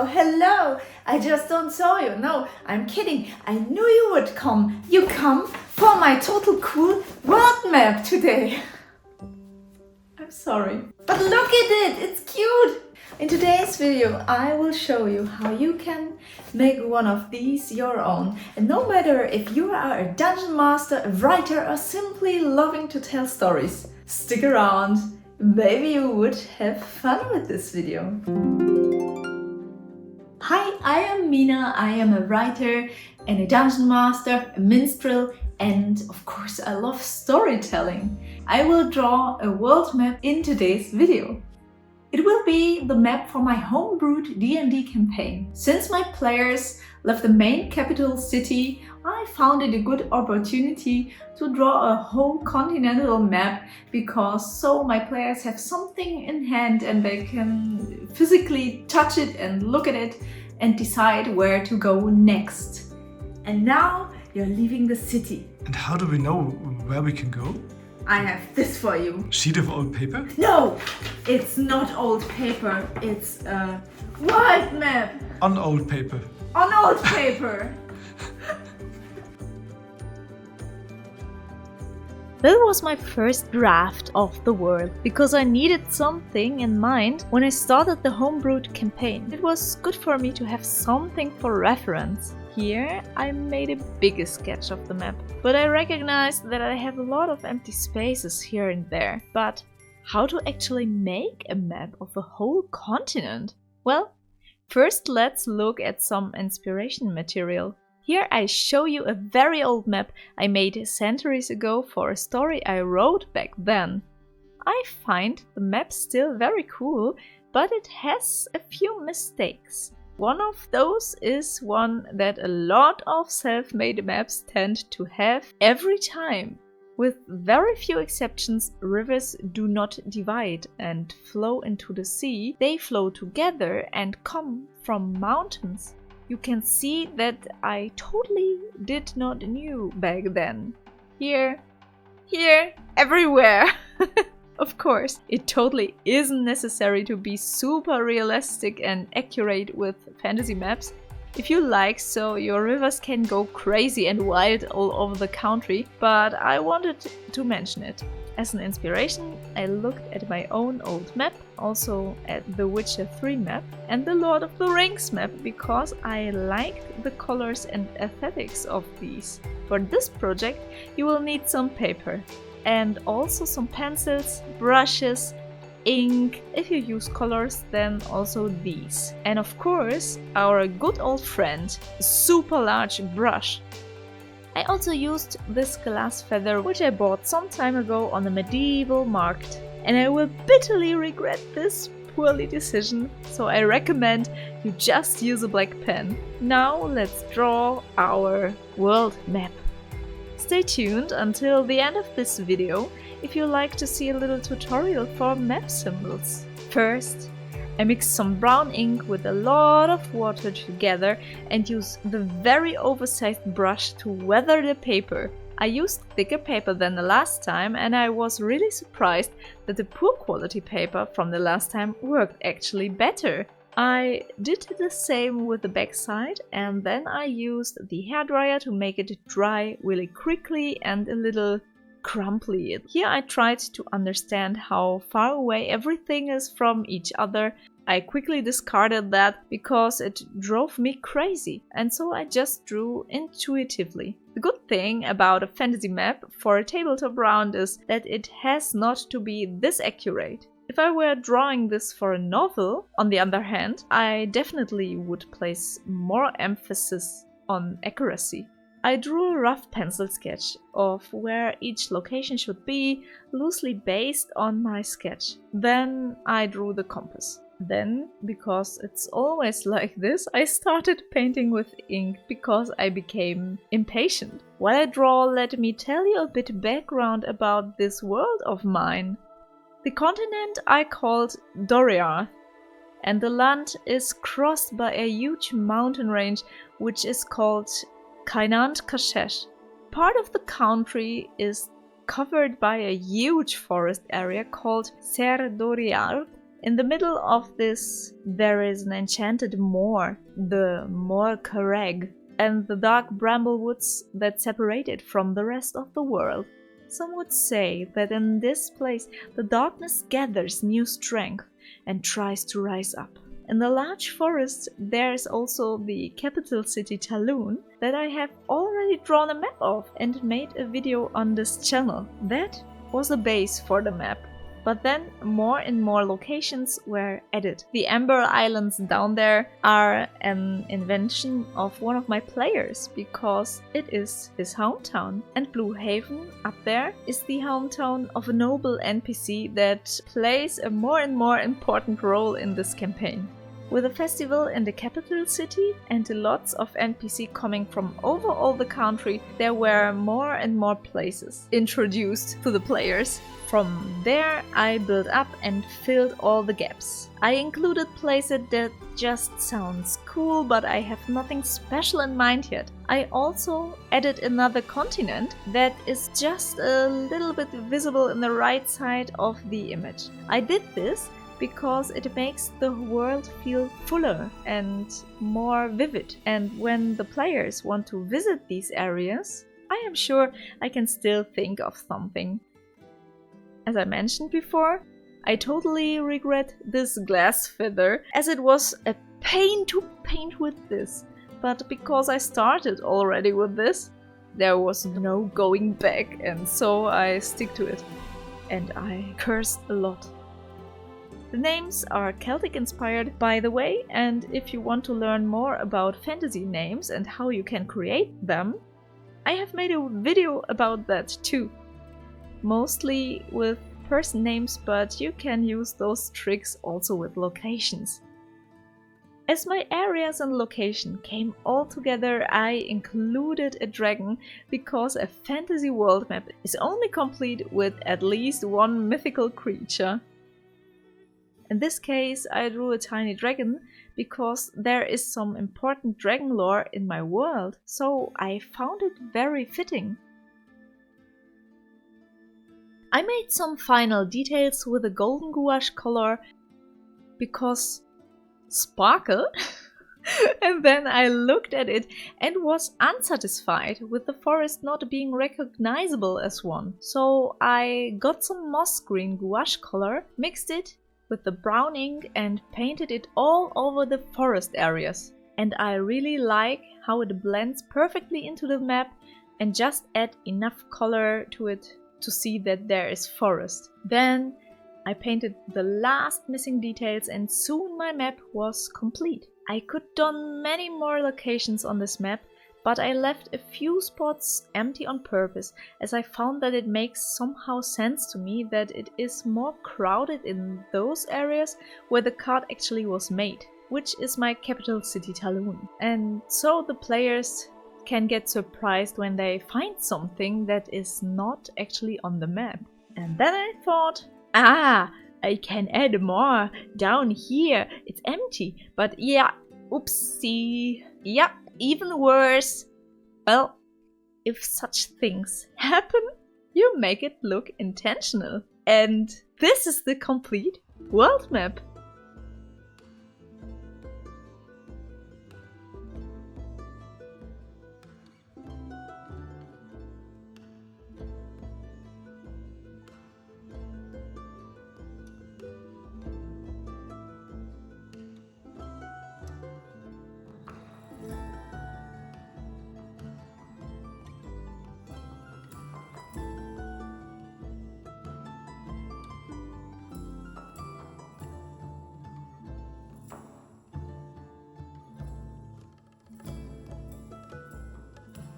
hello! I just don't saw you. No, I'm kidding. I knew you would come. You come for my total cool world map today. I'm sorry. But look at it, it's cute! In today's video, I will show you how you can make one of these your own. And no matter if you are a dungeon master, a writer, or simply loving to tell stories, stick around. Maybe you would have fun with this video. Hi, I am Mina. I am a writer and a dungeon master, a minstrel, and of course I love storytelling. I will draw a world map in today's video. It will be the map for my homebrewed D&D campaign. Since my players left the main capital city, I found it a good opportunity to draw a whole continental map, because so my players have something in hand and they can physically touch it and look at it and decide where to go next. And now you're leaving the city. And how do we know where we can go? I have this for you. Sheet of old paper? No! It's not old paper. It's a world map. On old paper. On old paper. That was my first draft of the world, because I needed something in mind when I started the homebrewed campaign. It was good for me to have something for reference. Here I made a bigger sketch of the map, but I recognized that I have a lot of empty spaces here and there. But how to actually make a map of a whole continent? Well, first let's look at some inspiration material. Here I show you a very old map I made centuries ago for a story I wrote back then. I find the map still very cool, but it has a few mistakes. One of those is one that a lot of self-made maps tend to have every time. With very few exceptions, rivers do not divide and flow into the sea. They flow together and come from mountains. You can see that I totally did not knew back then. Here, everywhere! Of course, it totally isn't necessary to be super realistic and accurate with fantasy maps. If you like, so your rivers can go crazy and wild all over the country, but I wanted to mention it. As an inspiration, I looked at my own old map, also at the Witcher 3 map and the Lord of the Rings map, because I liked the colors and aesthetics of these. For this project, you will need some paper and also some pencils, brushes, ink. If you use colors, then also these. And of course, our good old friend, a super large brush. I also used this glass feather, which I bought some time ago on a medieval market. And I will bitterly regret this poorly decision, so I recommend you just use a black pen. Now let's draw our world map. Stay tuned until the end of this video if you like to see a little tutorial for map symbols. First, I mix some brown ink with a lot of water together and use the very oversized brush to weather the paper. I used thicker paper than the last time, and I was really surprised that the poor quality paper from the last time worked actually better. I did the same with the back side, and then I used the hairdryer to make it dry really quickly and a little crumbly. Here I tried to understand how far away everything is from each other. I quickly discarded that because it drove me crazy, and so I just drew intuitively. The good thing about a fantasy map for a tabletop round is that it has not to be this accurate. If I were drawing this for a novel, on the other hand, I definitely would place more emphasis on accuracy. I drew a rough pencil sketch of where each location should be, loosely based on my sketch. Then I drew the compass. Then, because it's always like this, I started painting with ink because I became impatient. While I draw, let me tell you a bit background about this world of mine. The continent I called Doriath, and the land is crossed by a huge mountain range which is called Kainant Kashesh. Part of the country is covered by a huge forest area called Ser Doriath, In the middle of this there is an enchanted moor, the Moor Carreg, and the dark bramble woods that separate it from the rest of the world. Some would say that in this place the darkness gathers new strength and tries to rise up. In the large forest there is also the capital city Talun that I have already drawn a map of and made a video on this channel. That was the base for the map. But then more and more locations were added. The Amber Islands down there are an invention of one of my players because it is his hometown. And Blue Haven up there is the hometown of a noble NPC that plays a more and more important role in this campaign. With a festival in the capital city and lots of NPC coming from over all the country, there were more and more places introduced to the players. From there I built up and filled all the gaps. I included places that just sounds cool, but I have nothing special in mind yet. I also added another continent that is just a little bit visible in the right side of the image. I did this because it makes the world feel fuller and more vivid. And when the players want to visit these areas, I am sure I can still think of something. As I mentioned before, I totally regret this glass feather, as it was a pain to paint with this. But because I started already with this, there was no going back, and so I stick to it. And I cursed a lot. The names are Celtic inspired, by the way, and if you want to learn more about fantasy names and how you can create them, I have made a video about that too. Mostly with person names, but you can use those tricks also with locations. As my areas and location came all together, I included a dragon because a fantasy world map is only complete with at least one mythical creature. In this case, I drew a tiny dragon because there is some important dragon lore in my world, so I found it very fitting. I made some final details with a golden gouache color because sparkle, and then I looked at it and was unsatisfied with the forest not being recognizable as one. So I got some moss green gouache color, mixed it with the brown ink and painted it all over the forest areas. And I really like how it blends perfectly into the map and just add enough color to it to see that there is forest. Then I painted the last missing details and soon my map was complete. I could have done many more locations on this map, but I left a few spots empty on purpose, as I found that it makes somehow sense to me that it is more crowded in those areas where the card actually was made, which is my capital city Talun. And so the players can get surprised when they find something that is not actually on the map. And then I thought, I can add more down here. It's empty, but yeah, oopsie. Yep, even worse. Well, if such things happen, you make it look intentional. And this is the complete world map.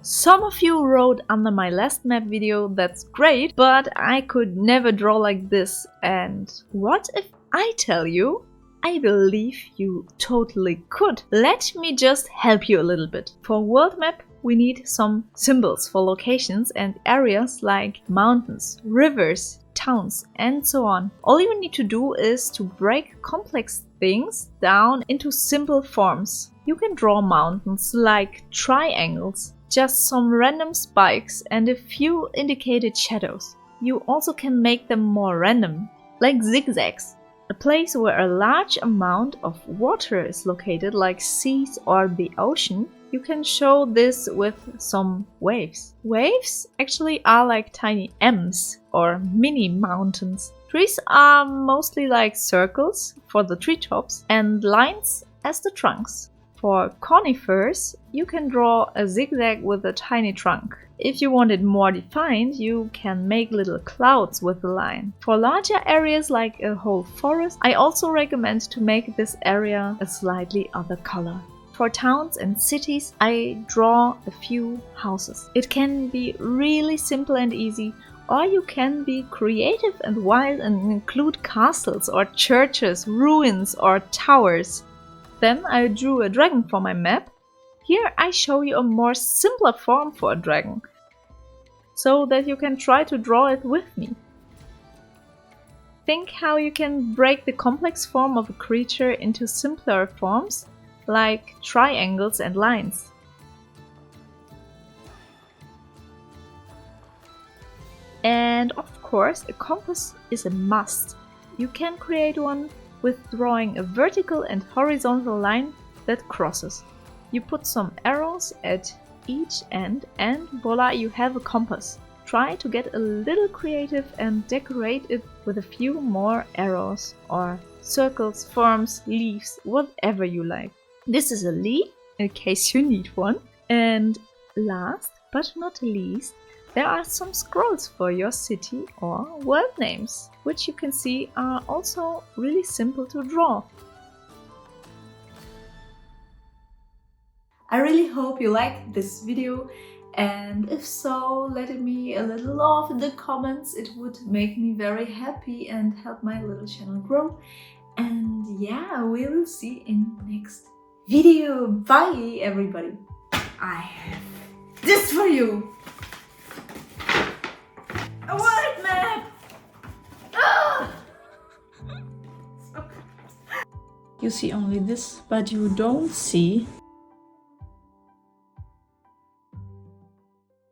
Some of you wrote under my last map video, that's great, but I could never draw like this. And what if I tell you, I believe you totally could. Let me just help you a little bit. For world map, we need some symbols for locations and areas like mountains, rivers, towns, and so on. All you need to do is to break complex things down into simple forms. You can draw mountains like triangles, just some random spikes and a few indicated shadows. You also can make them more random, like zigzags. A place where a large amount of water is located, like seas or the ocean, you can show this with some waves. Waves actually are like tiny M's or mini mountains. Trees are mostly like circles for the treetops and lines as the trunks. For conifers, you can draw a zigzag with a tiny trunk. If you want it more defined, you can make little clouds with the line. For larger areas like a whole forest, I also recommend to make this area a slightly other color. For towns and cities, I draw a few houses. It can be really simple and easy, or you can be creative and wild and include castles or churches, ruins or towers. Then I drew a dragon for my map. Here I show you a more simpler form for a dragon, so that you can try to draw it with me. Think how you can break the complex form of a creature into simpler forms, like triangles and lines. And of course, a compass is a must. You can create one with drawing a vertical and horizontal line that crosses. You put some arrows at each end and voila, you have a compass. Try to get a little creative and decorate it with a few more arrows or circles, forms, leaves, whatever you like. This is a leaf, in case you need one. And last but not least, there are some scrolls for your city or world names, which you can see are also really simple to draw. I really hope you liked this video, and if so, let me a little love in the comments. It would make me very happy and help my little channel grow. And yeah, we will see in next video. Bye everybody. I have this for you. A world map! Ah! You see only this, but you don't see